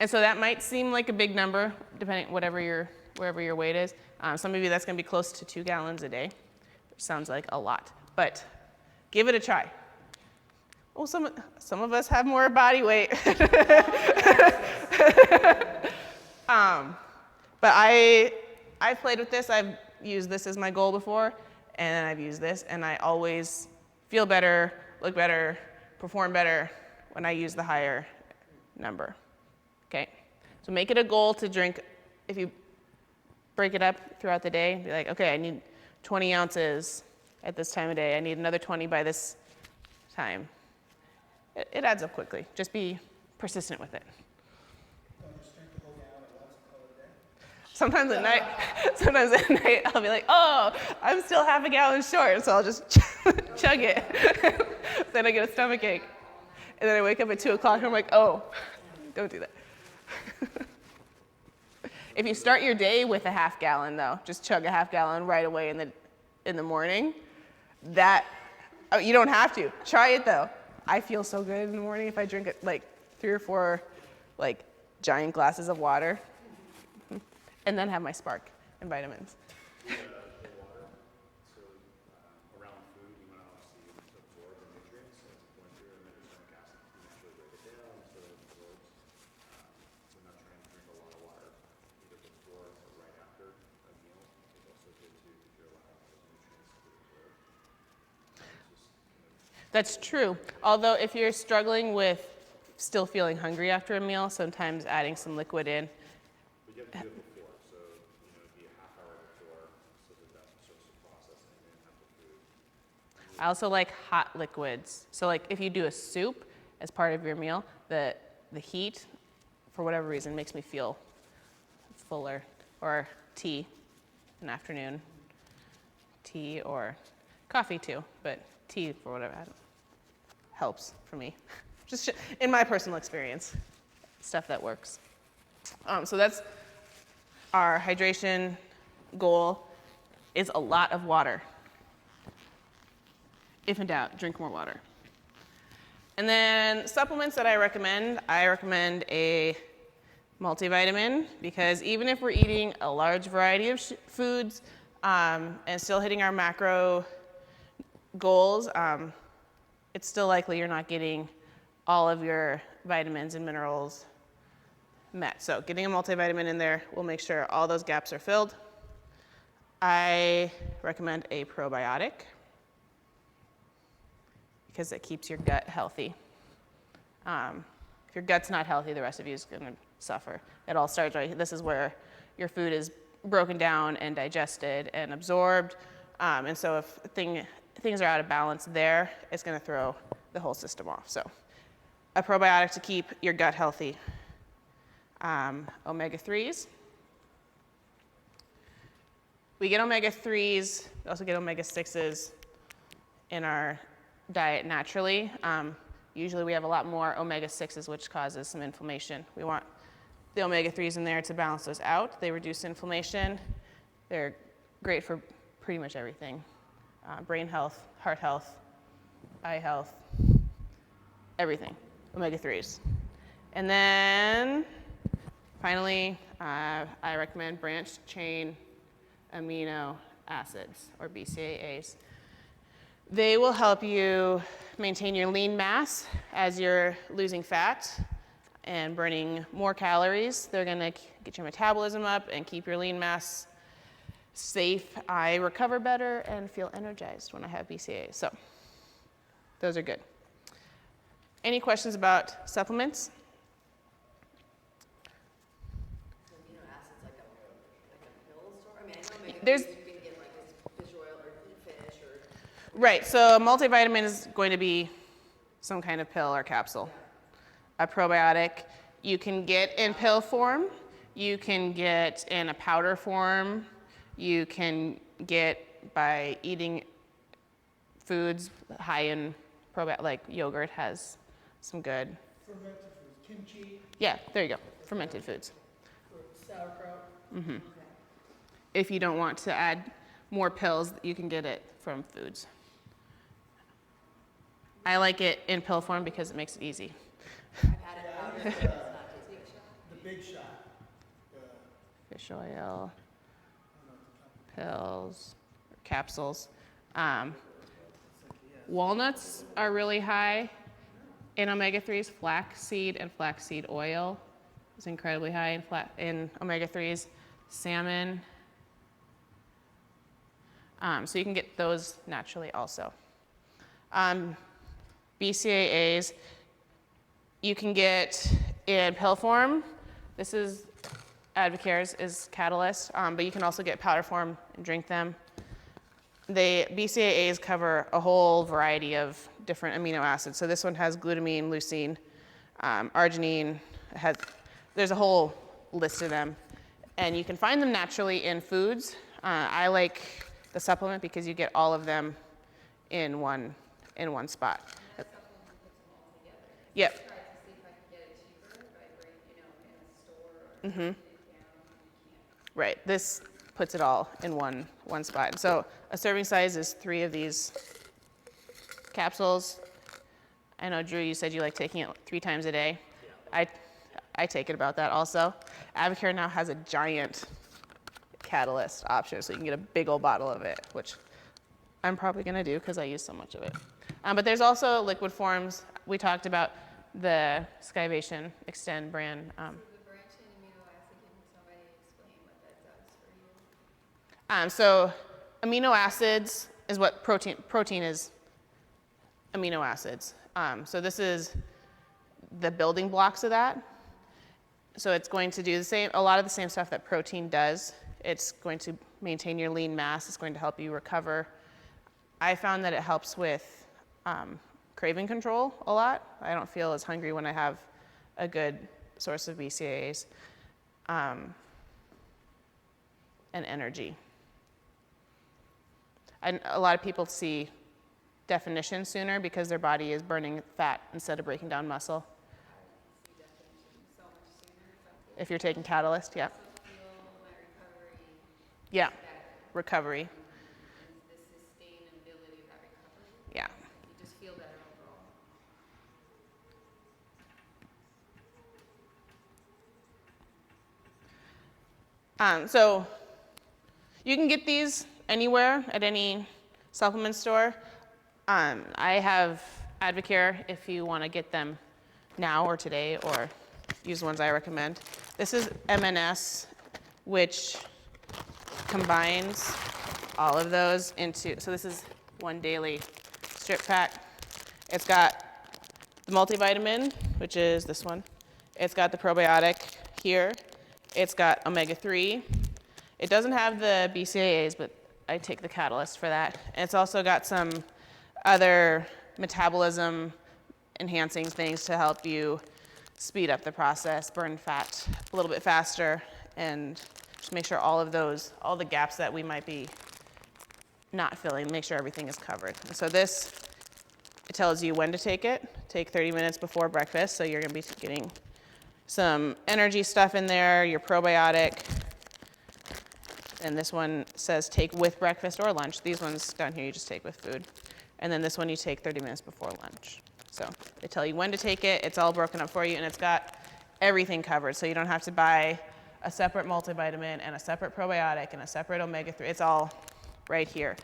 And so that might seem like a big number, depending wherever your weight is. Some of you that's going to be close to 2 gallons a day, which sounds like a lot. But give it a try. Well, some of us have more body weight. But I've played with this. I've used this as my goal before, and then I've used this, and I always feel better, look better, perform better when I use the higher number. Okay, so make it a goal to drink. If you break it up throughout the day, be like, okay, I need 20 ounces at this time of day. I need another 20 by this time. It adds up quickly. Just be persistent with it. Sometimes at night, I'll be like, oh, I'm still half a gallon short, so I'll just chug it. Then I get a stomach ache. And then I wake up at 2 o'clock and I'm like, oh, don't do that. If you start your day with a half gallon though, just chug a half gallon right away in the morning, you don't have to. Try it though. I feel so good in the morning if I drink like 3 or 4 like giant glasses of water and then have my Spark and vitamins. The water, so around food, you want to obviously absorb the nutrients. So it's going through and then your stomach acid, you actually break it down so it absorbs. That's true. Although if you're struggling with still feeling hungry after a meal, sometimes adding some liquid in. But you have to do it before, so, it'd be a half hour before, so that starts to process and then have the food. I also like hot liquids. So like if you do a soup as part of your meal, the heat, for whatever reason, makes me feel fuller. Or tea, an afternoon tea, or coffee too, but tea for whatever helps for me. Just in my personal experience, stuff that works. So that's our hydration goal, is a lot of water. If in doubt, drink more water. And then supplements that I recommend a multivitamin, because even if we're eating a large variety of foods and still hitting our macro goals, it's still likely you're not getting all of your vitamins and minerals met. So getting a multivitamin in there will make sure all those gaps are filled. I recommend a probiotic because it keeps your gut healthy. If your gut's not healthy, the rest of you is going to suffer. It all starts right. This is where your food is broken down and digested and absorbed. And so if things are out of balance there, it's going to throw the whole system off. So a probiotic to keep your gut healthy. Omega-3s. We get omega-3s, we also get omega-6s in our diet naturally. Usually we have a lot more omega-6s, which causes some inflammation. We want the omega-3s in there to balance those out. They reduce inflammation. They're great for pretty much everything. Brain health, heart health, eye health, everything, omega-3s. And then finally, I recommend branched chain amino acids, or BCAAs. They will help you maintain your lean mass as you're losing fat and burning more calories. They're gonna get your metabolism up and keep your lean mass safe. I recover better and feel energized when I have BCAAs. So those are good. Any questions about supplements? Amino acids like a pill store? I mean, I know omega There's- 3s you can get like as fish oil or eat fish or. Right, so a multivitamin is going to be some kind of pill or capsule. A probiotic you can get in pill form, you can get in a powder form, you can get by eating foods high in probiotic, like yogurt has some good. Fermented foods, kimchi, Yeah, there you go, fermented foods. sauerkraut. If you don't want to add more pills, you can get it from foods. I like it in pill form because it makes it easy. I've had it powdered, but it's not tasty. The big shot. Fish oil, pills, capsules. Walnuts are really high in omega-3s. Flaxseed and flaxseed oil is incredibly high in omega-3s. Salmon. So you can get those naturally also. BCAAs you can get in pill form. This is Advocare's is Catalyst, but you can also get powder form and drink them. The BCAAs cover a whole variety of different amino acids. So this one has glutamine, leucine, arginine. There's a whole list of them. And you can find them naturally in foods. I like the supplement because you get all of them in one spot. And that supplement puts them all together. Yep. I tried to see if I could get it cheaper by in a store or sit down, and you can't. Right, this puts it all in one spot. So a serving size is 3 of these capsules. I know, Drew, you said you like taking it 3 times a day. Yeah. I take it about that also. Advocare now has a giant Catalyst option, so you can get a big old bottle of it, which I'm probably gonna do because I use so much of it. But there's also liquid forms. We talked about the Skivation Extend brand. So the branched chain amino acid, can somebody explain what that does for you? So amino acids is what protein is. amino acids. So this is the building blocks of that. So it's going to do a lot of the same stuff that protein does. It's going to maintain your lean mass. It's going to help you recover. I found that it helps with craving control a lot. I don't feel as hungry when I have a good source of BCAAs. And energy. And a lot of people see definition sooner because their body is burning fat instead of breaking down muscle. If you're taking Catalyst, yeah. Yeah, recovery. The sustainability of that recovery. Yeah. You just feel better overall. So you can get these anywhere at any supplement store. I have Advocare if you want to get them now or today, or use the ones I recommend. This is MNS, which combines all of those into, so this is one daily strip pack. It's got the multivitamin, which is this one. It's got the probiotic here. It's got omega-3. It doesn't have the BCAAs, but I take the Catalyst for that. And it's also got some other metabolism enhancing things to help you speed up the process, burn fat a little bit faster, and just make sure all of those, all the gaps that we might be not filling, make sure everything is covered. And so this, it tells you when to take it. Take 30 minutes before breakfast, so you're gonna be getting some energy stuff in there, your probiotic. And this one says take with breakfast or lunch. These ones down here you just take with food. And then this one you take 30 minutes before lunch. So they tell you when to take it. It's all broken up for you, and it's got everything covered. So you don't have to buy a separate multivitamin and a separate probiotic and a separate omega-3. It's all right here.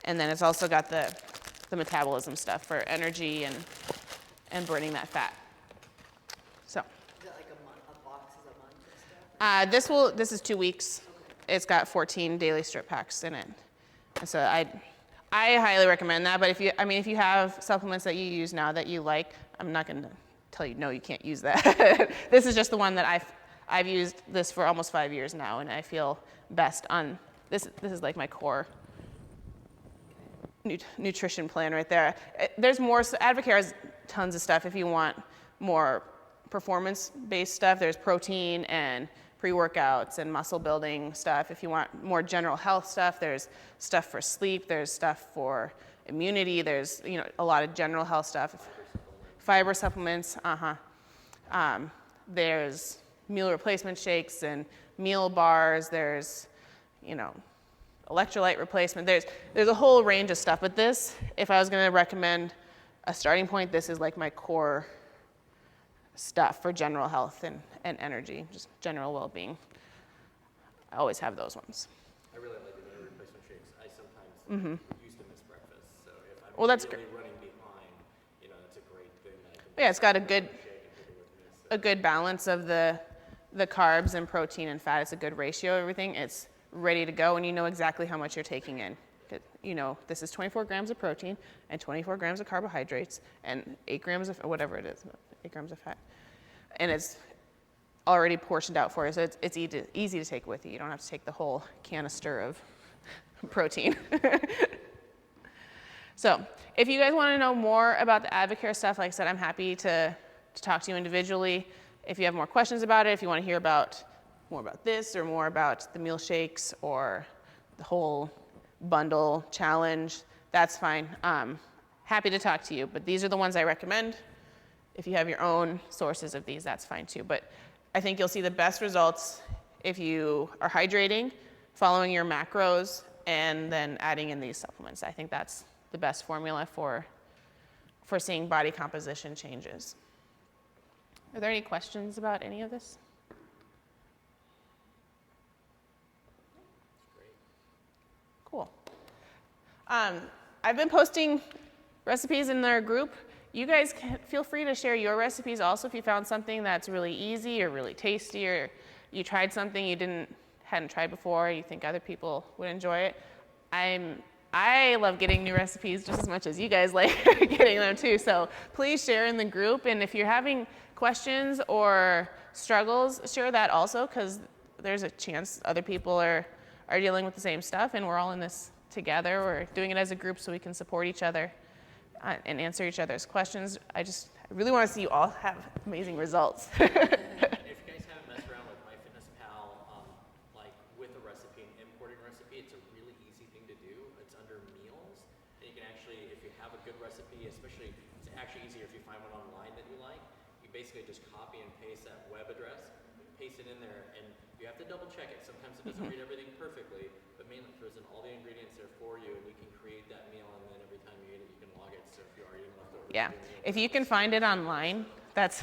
And then it's also got the metabolism stuff for energy and burning that fat. So. Is it like a box is a month and stuff? This is 2 weeks. It's got 14 daily strip packs in it. And so I highly recommend that. But if you have supplements that you use now that you like, I'm not going to tell you no, you can't use that. This is just the one that I've used this for almost 5 years now, and I feel best on this. This is like my core nutrition plan right there. There's more. Advocare has tons of stuff if you want more performance-based stuff. There's protein and pre-workouts and muscle building stuff. If you want more general health stuff, there's stuff for sleep, there's stuff for immunity, there's a lot of general health stuff. Fiber supplements, there's meal replacement shakes and meal bars, there's electrolyte replacement, there's a whole range of stuff. But this, if I was gonna recommend a starting point, this is like my core stuff for general health and energy, just general well-being. I always have those ones. I really like the meal replacement shakes. I sometimes use them as breakfast. So if I'm Well, that's really running behind, that's a great thing that I can Yeah, it's got a shake and good take it with me. So a good balance of the carbs and protein and fat. It's a good ratio of everything. It's ready to go, and you know exactly how much you're taking in. This is 24 grams of protein and 24 grams of carbohydrates and 8 grams of whatever it is, 8 grams of fat. And it's already portioned out for you, so it's easy to take with you. You don't have to take the whole canister of protein. So if you guys want to know more about the Advocare stuff, like I said, I'm happy to talk to you individually. If you have more questions about it, if you want to hear more about this or more about the meal shakes or the whole bundle challenge, that's fine. Happy to talk to you, but these are the ones I recommend. If you have your own sources of these, that's fine too. But I think you'll see the best results if you are hydrating, following your macros, and then adding in these supplements. I think that's the best formula for seeing body composition changes. Are there any questions about any of this? great. Cool. I've been posting recipes in their group. You guys can feel free to share your recipes also if you found something that's really easy or really tasty, or you tried something you hadn't tried before, you think other people would enjoy it. I'm I love getting new recipes just as much as you guys like getting them too. So please share in the group. And if you're having questions or struggles, share that also, because there's a chance other people are dealing with the same stuff, and we're all in this together. We're doing it as a group so we can support each other and answer each other's questions. I really want to see you all have amazing results. If you guys haven't messed around with MyFitnessPal, like with a recipe, an importing recipe, it's a really easy thing to do. It's under meals. And you can actually, if you have a good recipe, especially, it's actually easier if you find one online that you like, you basically just copy and paste that web address, paste it in there, and you have to double check it. Sometimes it doesn't read everything perfectly, but mainly it throws in all the ingredients there for you, and you can create that meal, and then every time you eat it, you can log it. So if you are eating leftovers, Yeah, if you can find it online, that's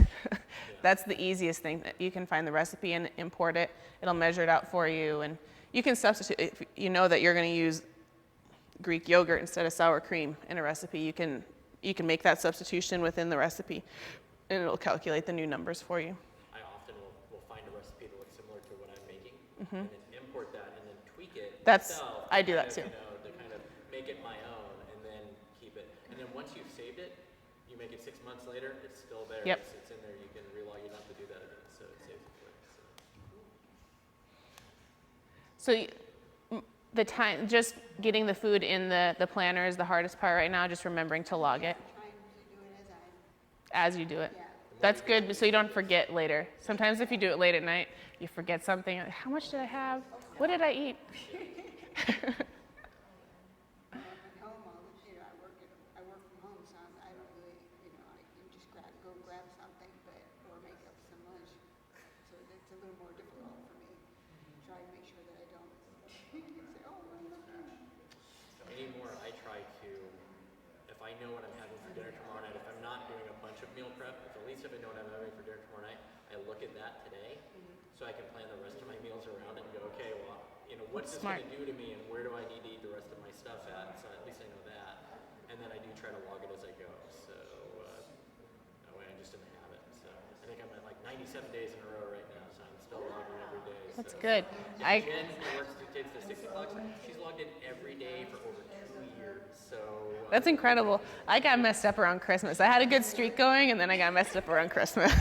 the easiest thing. That you can find the recipe and import it. It'll measure it out for you, and you can substitute. If you know that you're going to use Greek yogurt instead of sour cream in a recipe, you can make that substitution within the recipe, and it'll calculate the new numbers for you. I often will find a recipe that looks similar to what I'm making, and then import that, and then tweak it myself. I do that too. To kind of make it my own, and then keep it. And then once you've saved it, you make it 6 months later, it's still there. Yep. It's in there. You can relog. You don't have to do that again. So it saves it for you. So the time, just getting the food in the planner is the hardest part right now. Just remembering to log it Trying to do it as you do it. yeah. That's good, so you don't forget later. Sometimes if you do it late at night, you forget something. How much did I have? What did I eat? At home, I work from home, so I don't really, I can just go grab something, or make up some lunch. So it's a little more difficult for me. Try to make sure that I don't say, oh, what are you looking? Anymore, I try to, if I know what I'm having for dinner tomorrow night, if I'm not doing a bunch of meal prep, at least if I know what I'm having for dinner tomorrow night, I look at that today, so I can plan the rest of my meals around it and go, okay, well, what's this going to do to me, and where do I need to eat the rest of my stuff at? So at least I know that, and then I do try to log it as I go. So that way I'm just in the habit. So I think I'm at like 97 days in a row right now, so I'm still logging every day. That's so. good. Jen, who works the kids to 6 o'clock, she's logged in every day for over 2 years. So That's incredible. I got messed up around Christmas. I had a good streak going, and then I got messed up around Christmas.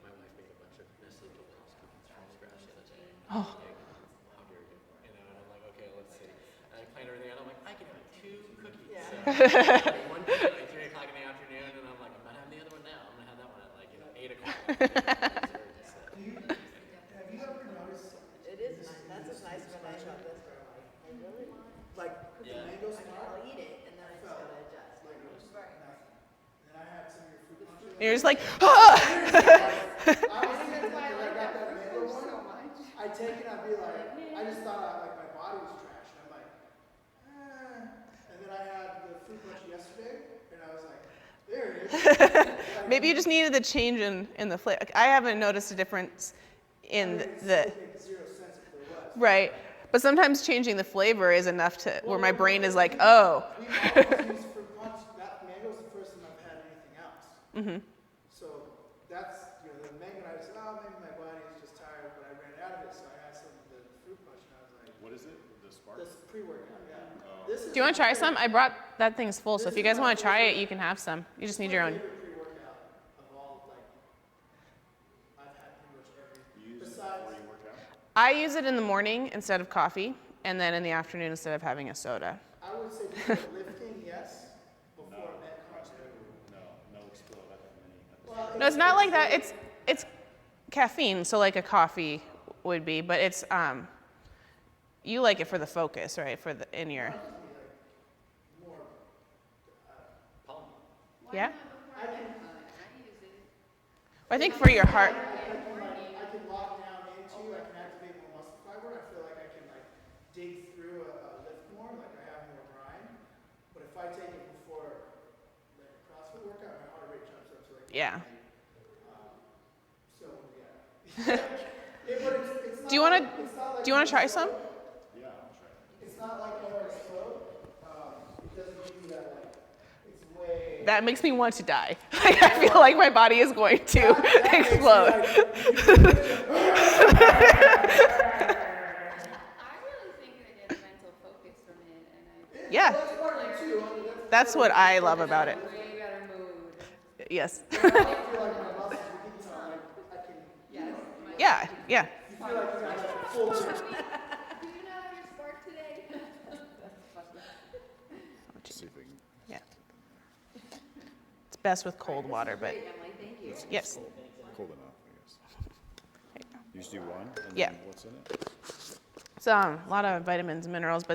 my wife made a bunch of Nestle Toast cookies from scratch the other day. Oh. How dare you? And I'm like, okay, let's see. And I planned everything out. I'm like, I can have 2 cookies. Yeah. So I have one cookie at like 3 o'clock in the afternoon, and I'm like, I'm not having the other one now. I'm gonna have that one at like 8 o'clock. Have you ever noticed? It is nice. That's what's nice about this. Where I'm like, I really want Like, Yeah. the mango it. smart, I'll eat it, and then I just gotta adjust. like, it was nothing. Then I had some of your fruit punches. You're just like, ah! I was thinking that I got that mango one. I'd take it, I'd be like, I just thought like my body was trash. And I'm like, And then I had the fruit punch yesterday, and I was like, there it is. Maybe you just needed the change in the flavor. I haven't noticed a difference in the, It makes 0 sense if there was. right. But sometimes changing the flavor is enough to, where my brain is like, oh. We always use fruit punch. That mango's the first time I've had anything else. Mm-hmm. So that's, the mango, I said, oh, maybe my body is just tired, but I ran out of it, so I had some of the fruit punch, and I was like, What is it? The Spark? this pre-workout, yeah. This is Do you want to try some? I brought, that thing's full, so if you guys want to try it, you can have some. You just need your own. my favorite pre-workout of all, I've had pretty much every, You use it besides, before you work out? I use it in the morning instead of coffee, and then in the afternoon instead of having a soda. I would say before lifting, yes, before Metcon, no. No explode. I think many. Well, No, it's not like that. It's caffeine, so like a coffee would be, but it's you like it for the focus, right? For the in your Palm. yeah. I use it. I think for your heart. I can lock down into, I can activate more muscle fiber. I feel like I can dig through a lift more, like I have more grind. But if I take it before like a CrossFit workout, my heart rate jumps up to like Yeah. So yeah. But it's not Do you want like- it's not like to? Do you want to try some? Yeah, I'll try it. It's not like OR slow. It doesn't give you that that makes me want to die. Like, I feel like my body is going to explode. I really think I get mental focus from it, and I Yeah, That's part of it too. that's what I love about it. way better mood. Yes. I feel like my muscles, I can, Yes. Yeah, yeah. you feel like you got like a full Do you not have your spark today? See if we can, Yeah. It's best with cold water, but Great, Emily, thank you. yes. cool enough, I guess. You just do one, and Yeah. then what's in it? It's a lot of vitamins and minerals, but